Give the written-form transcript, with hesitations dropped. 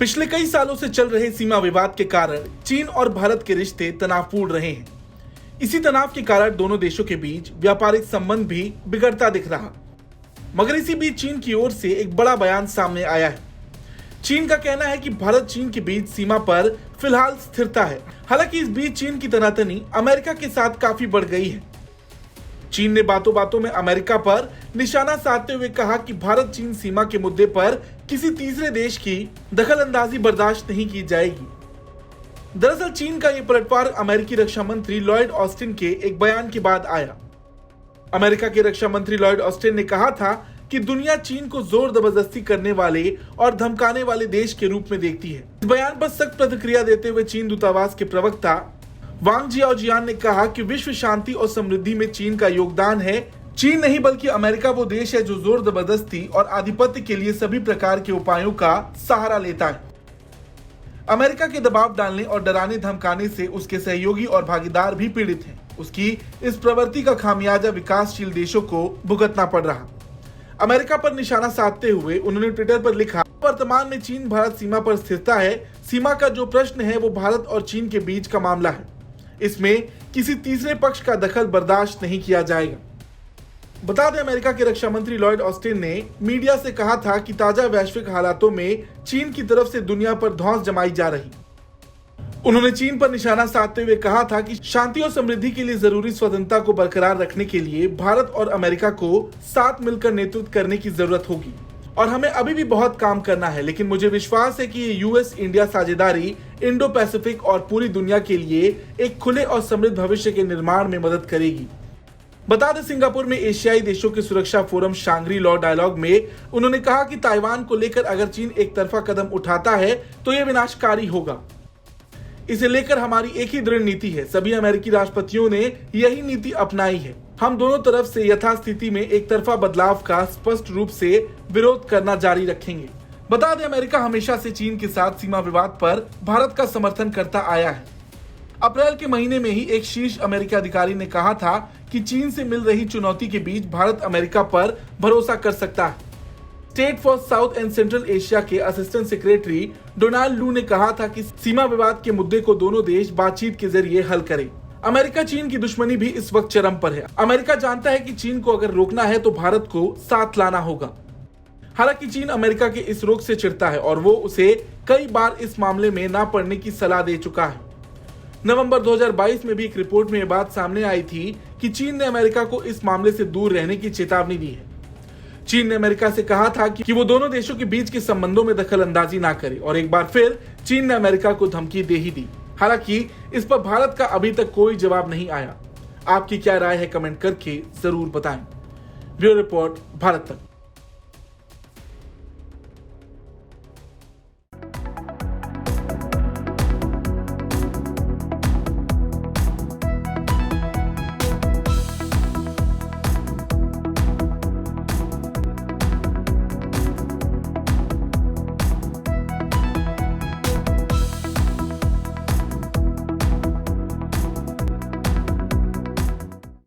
पिछले कई सालों से चल रहे सीमा विवाद के कारण चीन और भारत के रिश्ते तनावपूर्ण रहे हैं। इसी तनाव के कारण दोनों देशों के बीच व्यापारिक संबंध भी बिगड़ता दिख रहा। मगर इसी बीच चीन की ओर से एक बड़ा बयान सामने आया है। चीन का कहना है कि भारत चीन के बीच सीमा पर फिलहाल स्थिरता है। हालांकि इस बीच चीन की तनातनी अमेरिका के साथ काफी बढ़ गई है। चीन ने बातों बातों में अमेरिका पर निशाना साधते हुए कहा कि भारत चीन सीमा के मुद्दे पर किसी तीसरे देश की दखलंदाजी बर्दाश्त नहीं की जाएगी। दरअसल चीन का यह पलटवार अमेरिकी रक्षा मंत्री लॉयड ऑस्टिन के एक बयान के बाद आया। अमेरिका के रक्षा मंत्री लॉयड ऑस्टिन ने कहा था कि दुनिया चीन को जोर जबरदस्ती करने वाले और धमकाने वाले देश के रूप में देखती है। इस बयान पर सख्त प्रतिक्रिया देते हुए चीन दूतावास के प्रवक्ता वांग जियाओजियान ने कहा कि विश्व शांति और समृद्धि में चीन का योगदान है। चीन नहीं बल्कि अमेरिका वो देश है जो जोर जबरदस्ती और आधिपत्य के लिए सभी प्रकार के उपायों का सहारा लेता है। अमेरिका के दबाव डालने और डराने धमकाने से उसके सहयोगी और भागीदार भी पीड़ित हैं। उसकी इस प्रवृत्ति का खामियाजा विकासशील देशों को भुगतना पड़ रहा। अमेरिका पर निशाना साधते हुए उन्होंने ट्विटर पर लिखा, वर्तमान में चीन भारत सीमा पर स्थिरता है। सीमा का जो प्रश्न है वो भारत और चीन के बीच का मामला है। इसमें किसी तीसरे पक्ष का दखल बर्दाश्त नहीं किया जाएगा। बता दें, अमेरिका के रक्षा मंत्री लॉयड ऑस्टिन ने मीडिया से कहा था कि ताजा वैश्विक हालातों में चीन की तरफ से दुनिया पर धौंस जमाई जा रही। उन्होंने चीन पर निशाना साधते हुए कहा था कि शांति और समृद्धि के लिए जरूरी स्वतंत्रता को बरकरार रखने के लिए भारत और अमेरिका को साथ मिलकर नेतृत्व करने की जरूरत होगी और हमें अभी भी बहुत काम करना है। लेकिन मुझे विश्वास है कि ये यूएस इंडिया साझेदारी इंडो पैसिफिक और पूरी दुनिया के लिए एक खुले और समृद्ध भविष्य के निर्माण में मदद करेगी। बता दें, सिंगापुर में एशियाई देशों के सुरक्षा फोरम शांग्री लॉ डायलॉग में उन्होंने कहा कि ताइवान को लेकर अगर चीन एक तरफा कदम उठाता है तो यह विनाशकारी होगा। इसे लेकर हमारी एक ही दृढ़ नीति है। सभी अमेरिकी राष्ट्रपतियों ने यही नीति अपनाई है। हम दोनों तरफ से यथास्थिति में एक तरफा बदलाव का स्पष्ट रूप से विरोध करना जारी रखेंगे। बता दें, अमेरिका हमेशा से चीन के साथ सीमा विवाद पर भारत का समर्थन करता आया है। अप्रैल के महीने में ही एक शीर्ष अमेरिकी अधिकारी ने कहा था कि चीन से मिल रही चुनौती के बीच भारत अमेरिका पर भरोसा कर सकता है। State for south and central Asia के असिस्टेंट सेक्रेटरी डोनाल्ड लू ने कहा था कि सीमा विवाद के मुद्दे को दोनों देश बातचीत के जरिए हल करें। अमेरिका चीन की दुश्मनी भी इस वक्त चरम पर है। अमेरिका जानता है कि चीन को अगर रोकना है तो भारत को साथ लाना होगा। हालांकि चीन अमेरिका के इस रोक से चिढ़ता है और वो उसे कई बार इस मामले में ना पड़ने की सलाह दे चुका है। नवंबर 2022 में भी एक रिपोर्ट में यह बात सामने आई थी कि चीन ने अमेरिका को इस मामले से दूर रहने की चेतावनी दी है। चीन ने अमेरिका से कहा था कि वो दोनों देशों के बीच के संबंधों में दखल अंदाजी ना करे और एक बार फिर चीन ने अमेरिका को धमकी दे ही दी। हालांकि इस पर भारत का अभी तक कोई जवाब नहीं आया। आपकी क्या राय है, कमेंट करके जरूर बताएं। ब्यूरो रिपोर्ट, भारत तक।